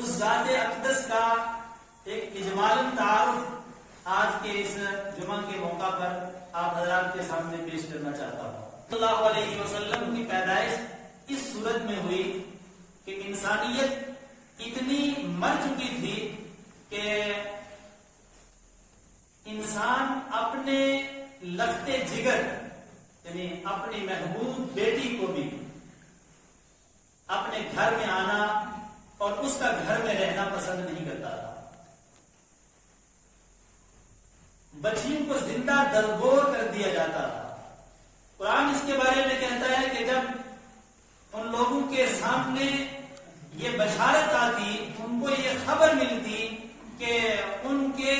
اس ذات اقدس کا ایک اجمالاً تعارف آج کے اس جمعہ کے موقع پر آپ حضرات کے سامنے پیش کرنا چاہتا ہوں۔ صلی اللہ علیہ وسلم کی پیدائش اس صورت میں ہوئی کہ انسانیت اتنی مر چکی تھی کہ انسان اپنے لختے جگر یعنی اپنی محبوب بیٹی کو بھی اپنے گھر میں آنا اور اس کا گھر میں رہنا پسند نہیں کرتا تھا۔ بچیوں کو زندہ درگور کر دیا جاتا تھا۔ قرآن اس کے بارے میں کہتا ہے کہ جب ان لوگوں کے سامنے یہ بشارت آتی، ان کو یہ خبر ملتی کہ ان کے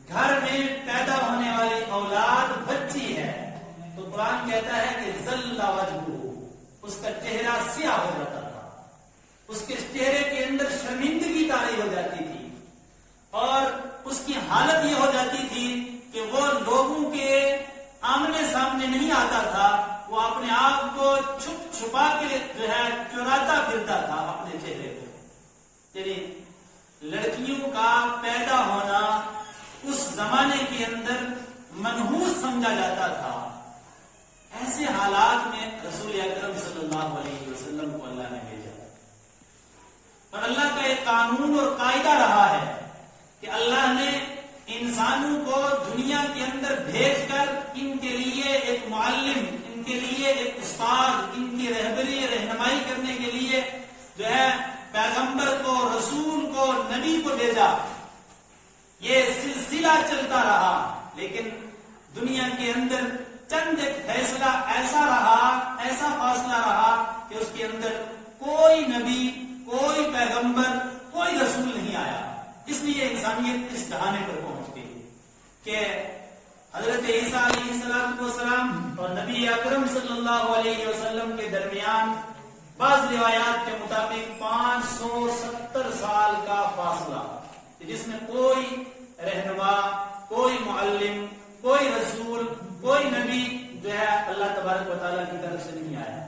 گھر میں پیدا ہونے والی اولاد بچی ہے، تو قرآن کہتا ہے کہ ذل وجہہ، اس کا چہرہ سیاہ ہو جاتا تھا، اس کے چہرے کے اندر شرمندگی طاری ہو جاتی تھی، اور اس کی حالت یہ ہو جاتی تھی کہ وہ لوگوں کے آمنے سامنے نہیں آتا تھا، وہ اپنے آپ کو چھپ چھپا کے جو ہے چراتا پھرتا تھا اپنے چہرے کو۔ یعنی لڑکیوں کا پیدا ہونا اس زمانے کے اندر منحوس سمجھا جاتا تھا۔ ایسے حالات میں رسول اکرم صلی اللہ علیہ وسلم کو اللہ نے بھیجا، اور اللہ کا ایک قانون اور قاعدہ رہا ہے کہ اللہ نے انسانوں کو دنیا کے اندر بھیج کر ان کے لیے ایک معلم، ان کے لیے ایک استاد، ان کی رہنمائی کرنے کے لیے جو ہے پیغمبر کو، رسول کو، نبی کو بھیجا۔ یہ سلسلہ چلتا رہا، لیکن دنیا کے اندر چند ایک فیصلہ ایسا رہا، ایسا فاصلہ رہا کہ اس کے اندر کوئی نبی، کوئی پیغمبر، کوئی رسول نہیں آیا۔ اس لیے انسانیت اس ٹھکانے پر پہنچ گئی کہ حضرت عیسیٰ علیہ السلام اور نبی اکرم صلی اللہ علیہ وسلم کے درمیان بعض روایات کے مطابق 570 سال کا فاصلہ، جس میں کوئی رہنما، کوئی معلم، کوئی رسول، کوئی نبی جو ہے اللہ تبارک و تعالیٰ کی طرف سے نہیں آیا۔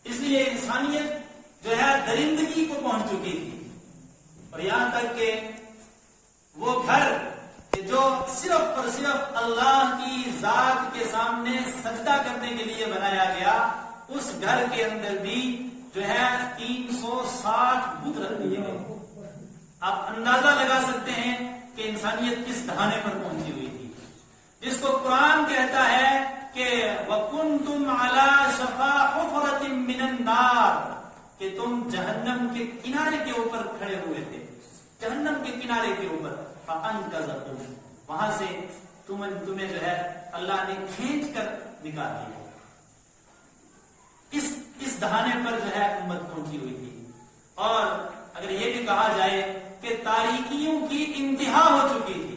اس لیے انسانیت جو ہے درندگی کو پہنچ چکی تھی، اور یہاں تک کہ وہ گھر جو صرف اور صرف اللہ کی ذات کے سامنے سجدہ کرنے کے لیے بنایا گیا، اس گھر کے اندر بھی جو ہے 360 بت رکھ دیے گئے۔ آپ اندازہ لگا سکتے ہیں کہ انسانیت کس ڈھانے پر پہنچی ہوئی تھی، جس کو قرآن کہتا ہے کہ وَكُنْتُمْ عَلَى شَفَا حُفْرَةٍ مِّنَ النَّارِ، کہ تم جہنم کے کنارے کے اوپر کھڑے ہوئے تھے، جہنم کے کنارے کے اوپر، فَأَنْقَذَكُمْ، وہاں سے تمہیں جو ہے اللہ نے کھینچ کر نکال دیا۔ اس دہانے پر جو ہے امت پہنچی ہوئی تھی۔ اور اگر یہ بھی کہا جائے کہ تاریکیوں کی انتہا ہو چکی تھی،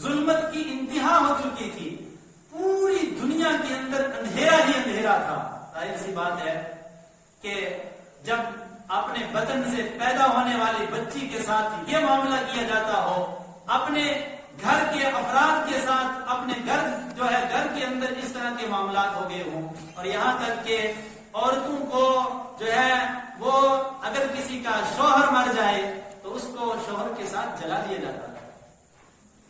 ظلمت کی انتہا ہو چکی تھی، پوری دنیا کے اندر اندھیرا ہی اندھیرا تھا۔ ظاہر سی بات ہے کہ جب اپنے بطن سے پیدا ہونے والی بچی کے ساتھ یہ معاملہ کیا جاتا ہو، اپنے گھر کے افراد کے ساتھ، اپنے گھر جو ہے گھر کے اندر اس طرح کے معاملات ہو گئے ہوں، اور یہاں تک کہ عورتوں کو جو ہے وہ اگر کسی کا شوہر مر جائے تو اس کو شوہر کے ساتھ جلا دیا جاتا تھا۔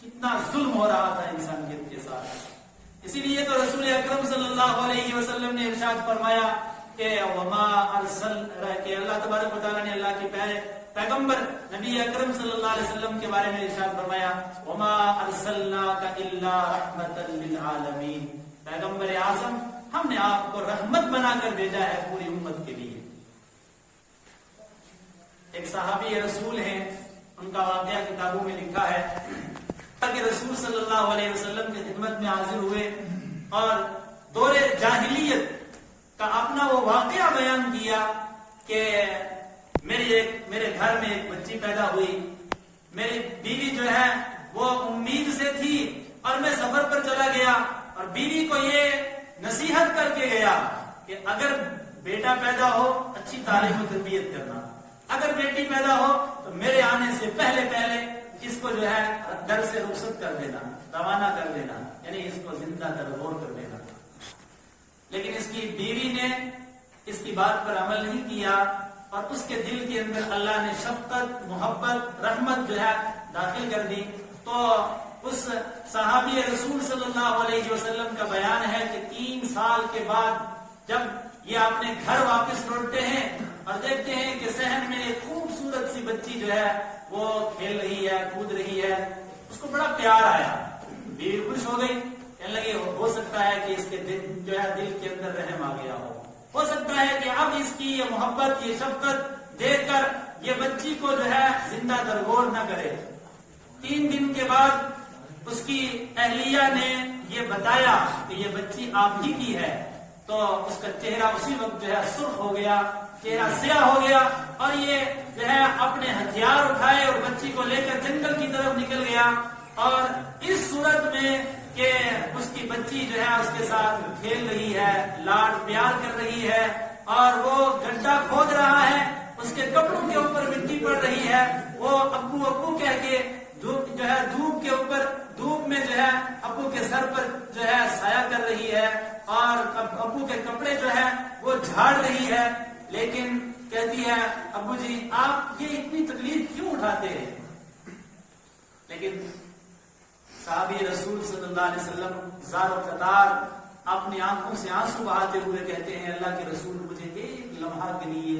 کتنا ظلم ہو رہا تھا انسانیت کے ساتھ۔ اسی لیے تو رسول اکرم صلی اللہ علیہ وسلم نے ارشاد فرمایا کہ وما ارسل، کہ اللہ تبارک و تعالیٰ نے اللہ کے پیغمبر نبی اکرم صلی اللہ علیہ وسلم کے بارے میں ارشاد فرمایا وما ارسلناک الا رحمتا للعالمین، پیغمبر اعظم ہم نے آپ کو رحمت بنا کر بھیجا ہے پوری امت کے لیے۔ ایک صحابی رسول ہیں، ان کا واقعہ کتابوں میں لکھا ہے کہ رسول صلی اللہ علیہ وسلم کی خدمت میں حاضر ہوئے اور دور جاہلیت کا اپنا وہ واقعہ بیان کیا کہ میرے گھر میں ایک بچی پیدا ہوئی، میری بیوی جو ہے وہ امید سے تھی اور میں سفر پر چلا گیا اور بیوی کو یہ نصیحت کر کے گیا کہ اگر بیٹا پیدا ہو اچھی تعلیم و تربیت کرنا، اگر بیٹی پیدا ہو تو میرے آنے سے پہلے اس کو جو ہے گھر سے رخصت کر دینا، روانہ کر دینا، یعنی اس کو زندہ درگور کر دینا۔ لیکن اس کی بیوی نے اس کی بات پر عمل نہیں کیا اور اس کے دل کے اندر اللہ نے شفقت، محبت، رحمت جو ہے داخل کر دی. تو اس صحابی رسول صلی اللہ علیہ وسلم کا بیان ہے کہ 3 سال کے بعد جب یہ اپنے گھر واپس لوٹتے ہیں اور دیکھتے ہیں کہ صحن میں ایک خوبصورت سی بچی جو ہے وہ کھیل رہی ہے، کود رہی ہے، اس کو بڑا پیار آیا. بیوی خوش ہو گئی، کہنے لگی ہو سکتا ہے کہ اس کے دل جو ہے دل کے اندر رحم آ گیا ہو سکتا ہے کہ اب اس کی یہ محبت، یہ شفقت دیکھ کر یہ بچی کو جو ہے زندہ درگور نہ کرے. 3 دن کے بعد اس کی اہلیہ نے یہ بتایا کہ یہ بچی آپ ہی کی ہے. تو اس کا چہرہ اسی وقت جو ہے سرخ ہو گیا، چہرہ سیاہ ہو گیا، اور یہ جو ہے اپنے ہتھیار اٹھائے اور بچی کو لے کر جنگل کی طرف نکل گیا. اور اس صورت میں کہ اس کی بچی جو ہے اس کے ساتھ کھیل رہی ہے، لاڈ پیار کر رہی ہے، اور وہ گڈھا کھود رہا ہے، اس کے کپڑوں کے اوپر مٹی پڑ رہی ہے، وہ ابو ابو کہہ کے دھوپ جو ہے دھوپ کے اوپر، دھوپ میں جو ہے ابو کے سر پر جو ہے سایہ کر رہی ہے، اور ابو کے کپڑے جو ہے وہ جھاڑ رہی ہے. لیکن کہتی ہے ابو جی آپ یہ اتنی تکلیف کیوں اٹھاتے ہیں؟ لیکن صحابی رسول صلی اللہ علیہ وسلم زار و قطار اپنی آنکھوں سے آنسو بہاتے ہوئے کہتے ہیں اللہ کے رسول مجھے ایک لمحہ کے لیے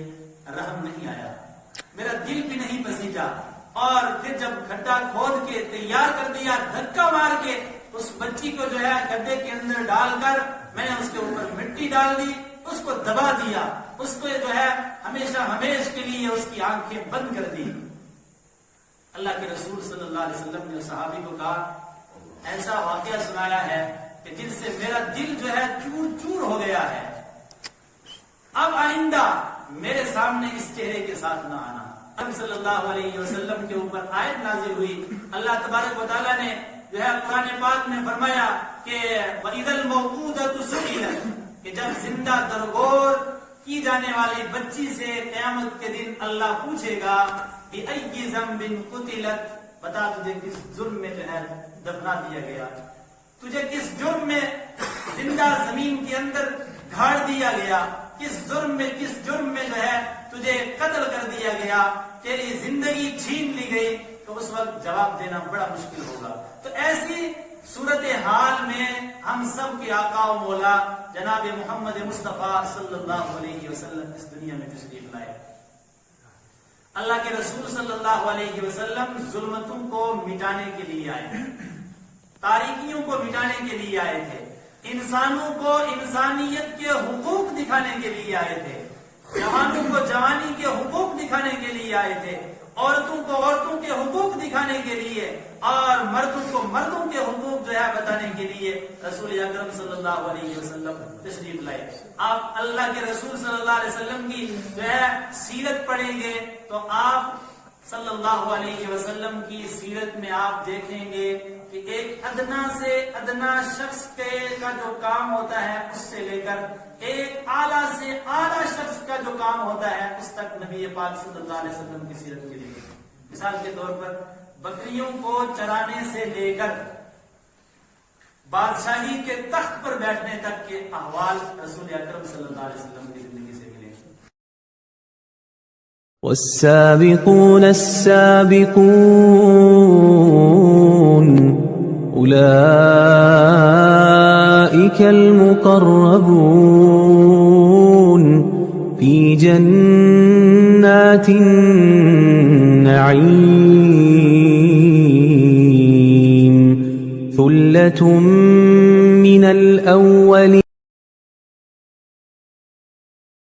رحم نہیں آیا، میرا دل بھی نہیں پسیجا. اور پھر جب گڈھا کھود کے تیار کر دیا، دھکا مار کے اس بچی کو جو ہے گڈھے کے اندر ڈال کر میں نے اس کے اوپر مٹی ڈال دی، اس کو دبا دیا، اس کو جو ہے ہمیشہ ہمیش کے لیے اس کی آنکھیں بند کر دی. اللہ کے رسول صلی اللہ علیہ وسلم نے صحابی کو کہا ایسا واقعہ سنایا ہے کہ جن سے میرا دل جو ہے چور چور ہو گیا ہے، اب آئندہ میرے سامنے اس چہرے کے ساتھ نہ آنا. اب صلی اللہ علیہ وسلم کے اوپر آیت نازل ہوئی. اللہ تبارک و تعالیٰ نے جو ہے قرآن پاک میں فرمایا کہ وَإِذَا الْمَوْءُودَةُ سُئِلَتْ، کہ جب زندہ درگور کی جانے والی بچی سے قیامت کے دن اللہ پوچھے گا بِأَيِّ ذَنبٍ قُتِلَتْ، بتا تجھے کس جرم میں جو ہے دفنا دیا گیا، تجھے کس جرم میں زندہ زمین کے اندر گھاڑ دیا گیا، کس جرم میں جو ہے تجھے قتل کر دیا گیا، تیری زندگی چھین لی گئی. تو اس وقت جواب دینا بڑا مشکل ہوگا. تو ایسی صورتحال میں ہم سب کے آقا و مولا جناب محمد مصطفیٰ صلی اللہ علیہ وسلم اس دنیا میں تشریف لائے. اللہ کے رسول صلی اللہ علیہ وسلم ظلمتوں کو مٹانے کے لیے آئے، تاریکیوں کو مٹانے کے لیے آئے تھے، انسانوں کو انسانیت کے حقوق دکھانے کے لیے آئے تھے، جوانوں کو جوانی کے حقوق دکھانے کے لیے آئے تھے، عورتوں کو عورتوں کے حقوق دکھانے کے لیے، اور مردوں کو مردوں کے حقوق جو ہے بتانے کے لیے رسول اکرم صلی اللہ علیہ وسلم تشریف لائے. آپ اللہ کے رسول صلی اللہ علیہ وسلم کی جو ہے سیرت پڑھیں گے تو آپ صلی اللہ علیہ وسلم کی سیرت میں آپ دیکھیں گے کہ ایک ادنا سے ادنا شخص کا جو کام ہوتا ہے اس سے لے کر ایک اعلیٰ سے اعلیٰ شخص کا جو کام ہوتا ہے اس تک نبی پاک صلی اللہ علیہ وسلم کی سیرت ملے گی. مثال کے طور پر بکریوں کو چرانے سے لے کر بادشاہی کے تخت پر بیٹھنے تک کے احوال رسول اکرم صلی اللہ علیہ وسلم کی زندگی سے ملے. والسابقون السابقون أولئك المقربون في جنات النعيم ثلة من الأولين